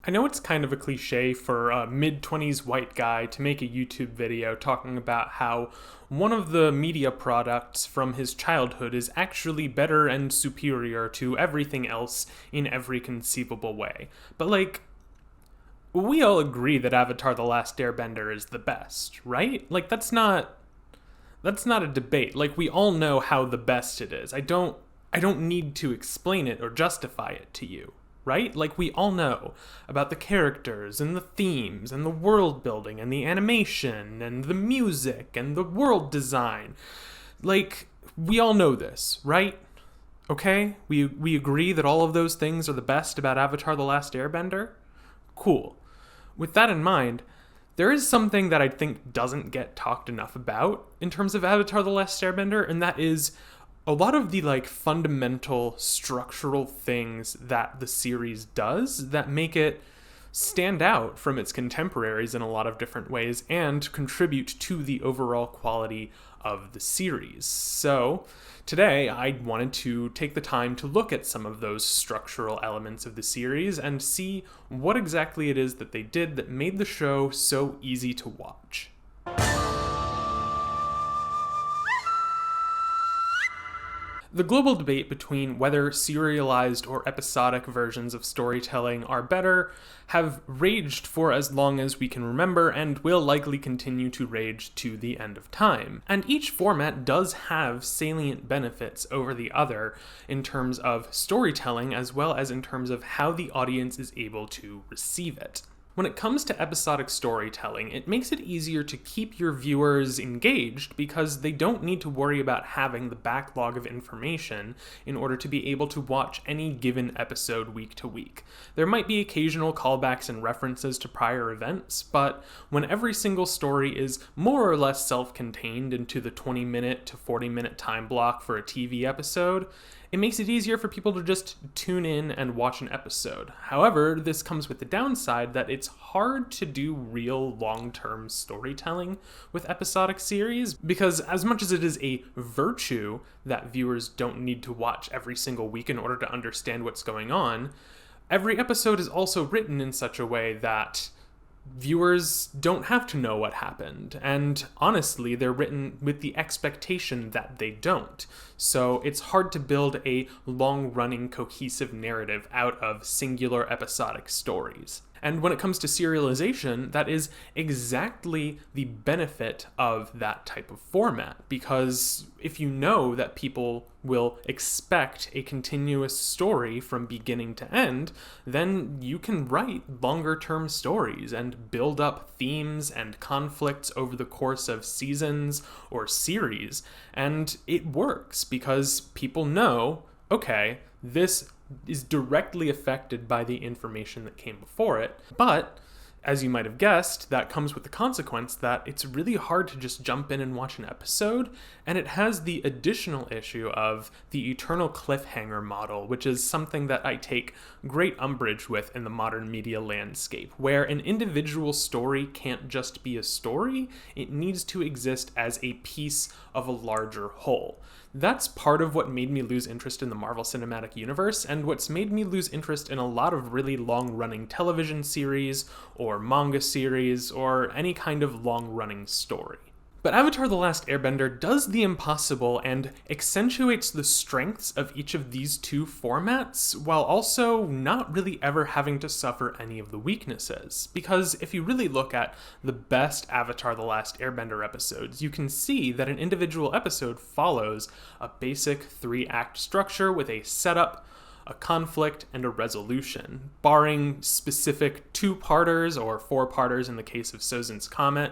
I know it's kind of a cliche for a mid-20s white guy to make a YouTube video talking about how one of the media products from his childhood is actually better and superior to everything else in every conceivable way. But we all agree that Avatar: The Last Airbender is the best, right? That's not a debate. We all know how the best it is. I don't need to explain it or justify it to you. Right? We all know about the characters and the themes and the world building and the animation and the music and the world design. We all know this, right? Okay? We agree that all of those things are the best about Avatar: The Last Airbender? Cool. With that in mind, there is something that I think doesn't get talked enough about in terms of Avatar: The Last Airbender, and that is a lot of the fundamental structural things that the series does that make it stand out from its contemporaries in a lot of different ways and contribute to the overall quality of the series. So today I wanted to take the time to look at some of those structural elements of the series and see what exactly it is that they did that made the show so easy to watch. The global debate between whether serialized or episodic versions of storytelling are better have raged for as long as we can remember and will likely continue to rage to the end of time. And each format does have salient benefits over the other in terms of storytelling as well as in terms of how the audience is able to receive it. When it comes to episodic storytelling, it makes it easier to keep your viewers engaged because they don't need to worry about having the backlog of information in order to be able to watch any given episode week to week. There might be occasional callbacks and references to prior events, but when every single story is more or less self-contained into the 20-minute to 40-minute time block for a TV episode, it makes it easier for people to just tune in and watch an episode. However, this comes with the downside that it's hard to do real long-term storytelling with episodic series, because as much as it is a virtue that viewers don't need to watch every single week in order to understand what's going on, every episode is also written in such a way that viewers don't have to know what happened, and honestly, they're written with the expectation that they don't. So it's hard to build a long-running, cohesive narrative out of singular episodic stories. And when it comes to serialization, that is exactly the benefit of that type of format, because if you know that people will expect a continuous story from beginning to end, then you can write longer-term stories and build up themes and conflicts over the course of seasons or series, and it works because people know, okay, this is directly affected by the information that came before it. But, as you might have guessed, that comes with the consequence that it's really hard to just jump in and watch an episode, and it has the additional issue of the eternal cliffhanger model, which is something that I take great umbrage with in the modern media landscape, where an individual story can't just be a story, it needs to exist as a piece of a larger whole. That's part of what made me lose interest in the Marvel Cinematic Universe, and what's made me lose interest in a lot of really long-running television series, or manga series, or any kind of long-running story. But Avatar: The Last Airbender does the impossible and accentuates the strengths of each of these two formats, while also not really ever having to suffer any of the weaknesses. Because if you really look at the best Avatar: The Last Airbender episodes, you can see that an individual episode follows a basic 3-act structure with a setup, a conflict, and a resolution. Barring specific 2-parters or 4-parters in the case of Sozin's Comet,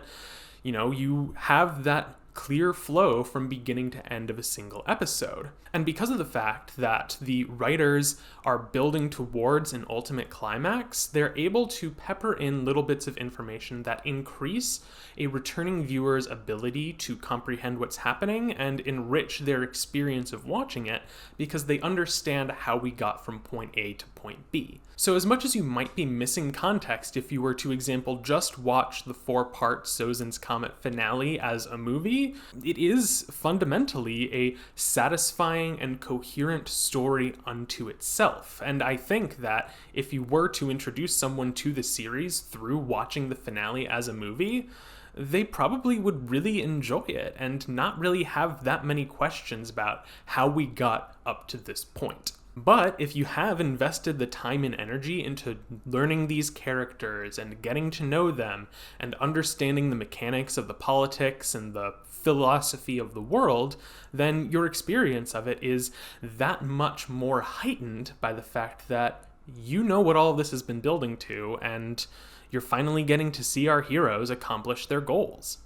you have that clear flow from beginning to end of a single episode. And because of the fact that the writers are building towards an ultimate climax, they're able to pepper in little bits of information that increase a returning viewer's ability to comprehend what's happening and enrich their experience of watching it because they understand how we got from point A to point B. So as much as you might be missing context if you were to, example, just watch the 4-part Sozin's Comet finale as a movie, movie, it is fundamentally a satisfying and coherent story unto itself. And I think that if you were to introduce someone to the series through watching the finale as a movie, they probably would really enjoy it and not really have that many questions about how we got up to this point. But if you have invested the time and energy into learning these characters and getting to know them and understanding the mechanics of the politics and the philosophy of the world, then your experience of it is that much more heightened by the fact that you know what all of this has been building to, and you're finally getting to see our heroes accomplish their goals.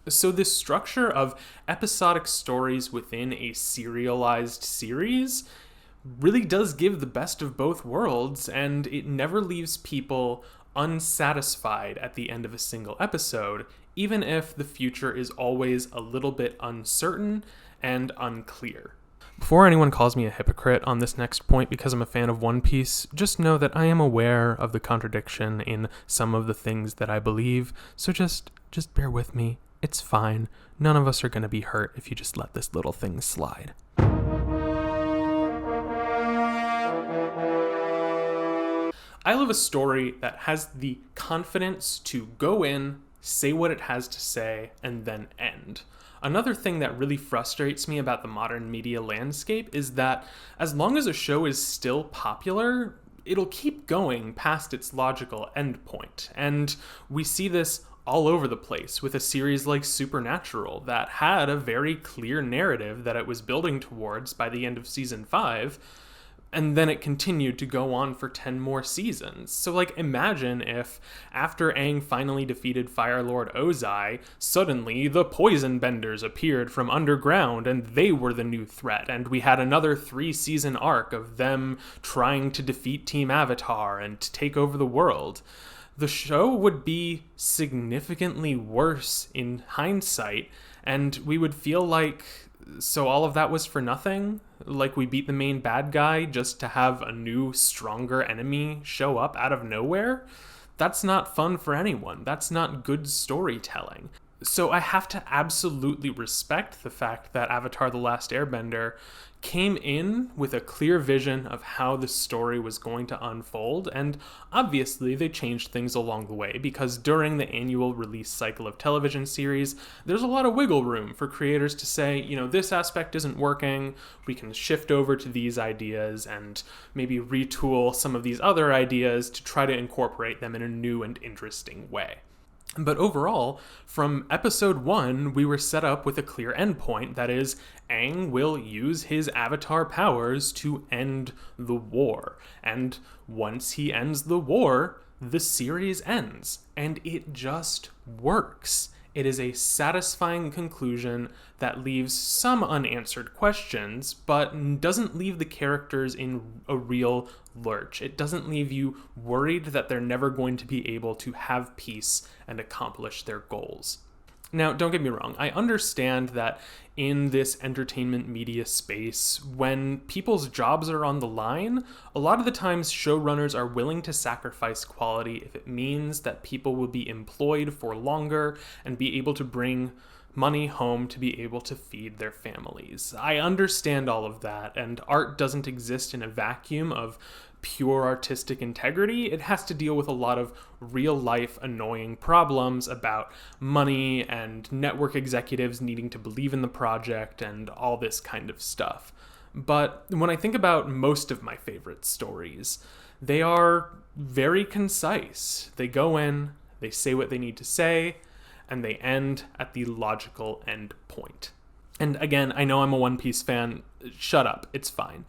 So this structure of episodic stories within a serialized series really does give the best of both worlds, and it never leaves people unsatisfied at the end of a single episode, even if the future is always a little bit uncertain and unclear. Before anyone calls me a hypocrite on this next point because I'm a fan of One Piece, just know that I am aware of the contradiction in some of the things that I believe, so just bear with me. It's fine. None of us are going to be hurt if you just let this little thing slide. I love a story that has the confidence to go in, say what it has to say, and then end. Another thing that really frustrates me about the modern media landscape is that as long as a show is still popular, it'll keep going past its logical endpoint. And we see this all over the place with a series like Supernatural that had a very clear narrative that it was building towards by the end of season 5, and then it continued to go on for 10 more seasons. So, imagine if, after Aang finally defeated Fire Lord Ozai, suddenly the Poison Benders appeared from underground and they were the new threat, and we had another 3-season arc of them trying to defeat Team Avatar and to take over the world. The show would be significantly worse in hindsight, and we would feel like, so all of that was for nothing? Like we beat the main bad guy just to have a new, stronger enemy show up out of nowhere? That's not fun for anyone. That's not good storytelling. So I have to absolutely respect the fact that Avatar: The Last Airbender came in with a clear vision of how the story was going to unfold, and obviously they changed things along the way, because during the annual release cycle of television series, there's a lot of wiggle room for creators to say, this aspect isn't working, we can shift over to these ideas and maybe retool some of these other ideas to try to incorporate them in a new and interesting way. But overall, from episode 1, we were set up with a clear endpoint, that is, Aang will use his avatar powers to end the war. And once he ends the war, the series ends. And it just works. It is a satisfying conclusion that leaves some unanswered questions, but doesn't leave the characters in a real lurch. It doesn't leave you worried that they're never going to be able to have peace and accomplish their goals. Now, don't get me wrong, I understand that in this entertainment media space, when people's jobs are on the line, a lot of the times showrunners are willing to sacrifice quality if it means that people will be employed for longer and be able to bring money home to be able to feed their families. I understand all of that, and art doesn't exist in a vacuum of pure artistic integrity. It has to deal with a lot of real-life annoying problems about money and network executives needing to believe in the project and all this kind of stuff. But when I think about most of my favorite stories, they are very concise. They go in, they say what they need to say, and they end at the logical end point. And again, I know I'm a One Piece fan. Shut up, it's fine.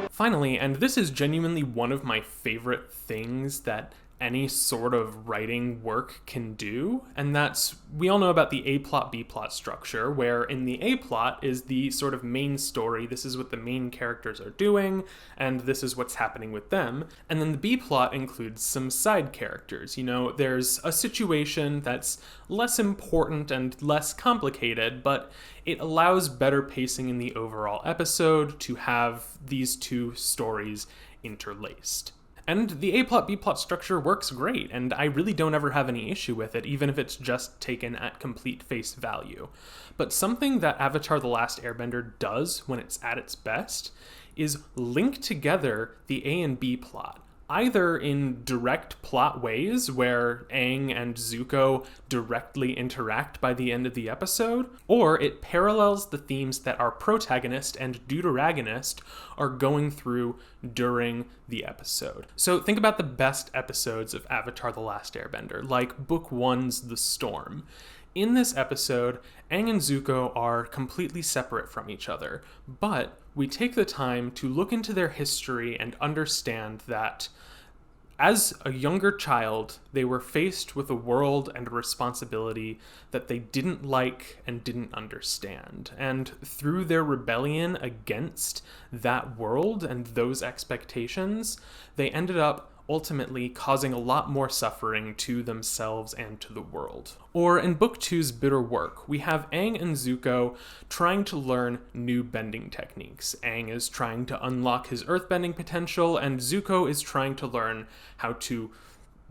Finally, and this is genuinely one of my favorite things that any sort of writing work can do, and that's, we all know about the A-plot, B-plot structure, where in the A-plot is the sort of main story, this is what the main characters are doing, and this is what's happening with them, and then the B-plot includes some side characters. There's a situation that's less important and less complicated, but it allows better pacing in the overall episode to have these two stories interlaced. And the A plot B plot structure works great, and I really don't ever have any issue with it, even if it's just taken at complete face value. But something that Avatar The Last Airbender does when it's at its best is link together the A and B plot, either in direct plot ways where Aang and Zuko directly interact by the end of the episode, or it parallels the themes that our protagonist and deuteragonist are going through during the episode. So think about the best episodes of Avatar The Last Airbender, like Book 1's The Storm. In this episode, Aang and Zuko are completely separate from each other, but we take the time to look into their history and understand that as a younger child, they were faced with a world and a responsibility that they didn't like and didn't understand. And through their rebellion against that world and those expectations, they ended up ultimately causing a lot more suffering to themselves and to the world. Or in Book 2's Bitter Work, we have Aang and Zuko trying to learn new bending techniques. Aang is trying to unlock his earthbending potential, and Zuko is trying to learn how to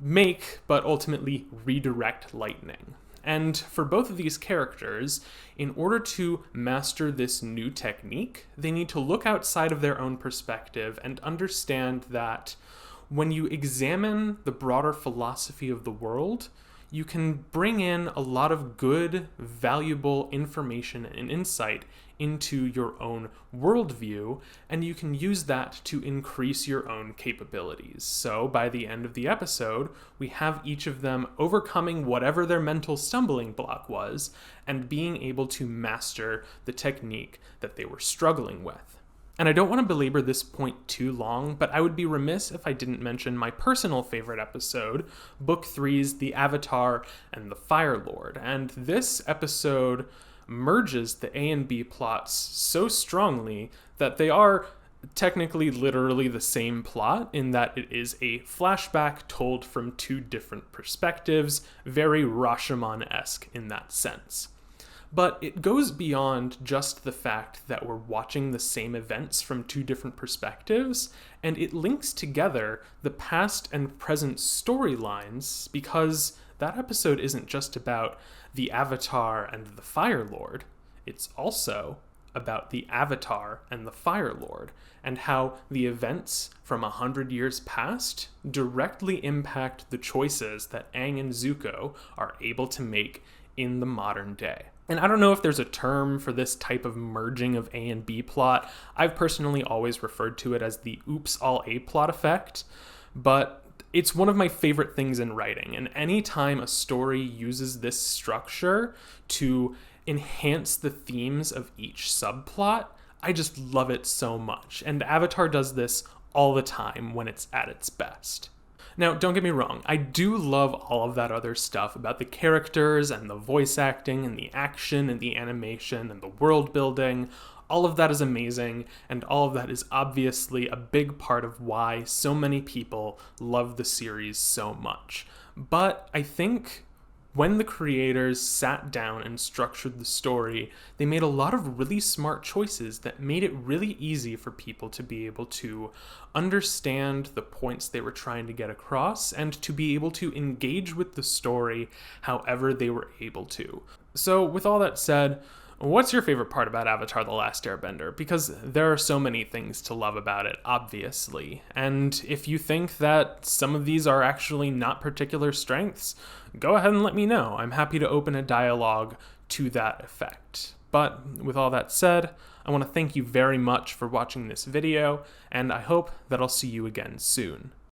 make, but ultimately redirect lightning. And for both of these characters, in order to master this new technique, they need to look outside of their own perspective and understand that when you examine the broader philosophy of the world, you can bring in a lot of good, valuable information and insight into your own worldview, and you can use that to increase your own capabilities. So by the end of the episode, we have each of them overcoming whatever their mental stumbling block was and being able to master the technique that they were struggling with. And I don't want to belabor this point too long, but I would be remiss if I didn't mention my personal favorite episode, Book 3's The Avatar and the Fire Lord. And this episode merges the A and B plots so strongly that they are technically literally the same plot in that it is a flashback told from two different perspectives, very Rashomon-esque in that sense. But it goes beyond just the fact that we're watching the same events from two different perspectives, and it links together the past and present storylines because that episode isn't just about the Avatar and the Fire Lord, it's also about the Avatar and the Fire Lord, and how the events from 100 years past directly impact the choices that Aang and Zuko are able to make in the modern day. And I don't know if there's a term for this type of merging of A and B plot. I've personally always referred to it as the oops all A plot effect, but it's one of my favorite things in writing. And anytime a story uses this structure to enhance the themes of each subplot, I just love it so much. And Avatar does this all the time when it's at its best. Now, don't get me wrong, I do love all of that other stuff about the characters and the voice acting and the action and the animation and the world building. All of that is amazing, and all of that is obviously a big part of why so many people love the series so much. But I think when the creators sat down and structured the story, they made a lot of really smart choices that made it really easy for people to be able to understand the points they were trying to get across and to be able to engage with the story however they were able to. So with all that said, what's your favorite part about Avatar The Last Airbender? Because there are so many things to love about it, obviously. And if you think that some of these are actually not particular strengths, go ahead and let me know. I'm happy to open a dialogue to that effect. But with all that said, I want to thank you very much for watching this video, and I hope that I'll see you again soon.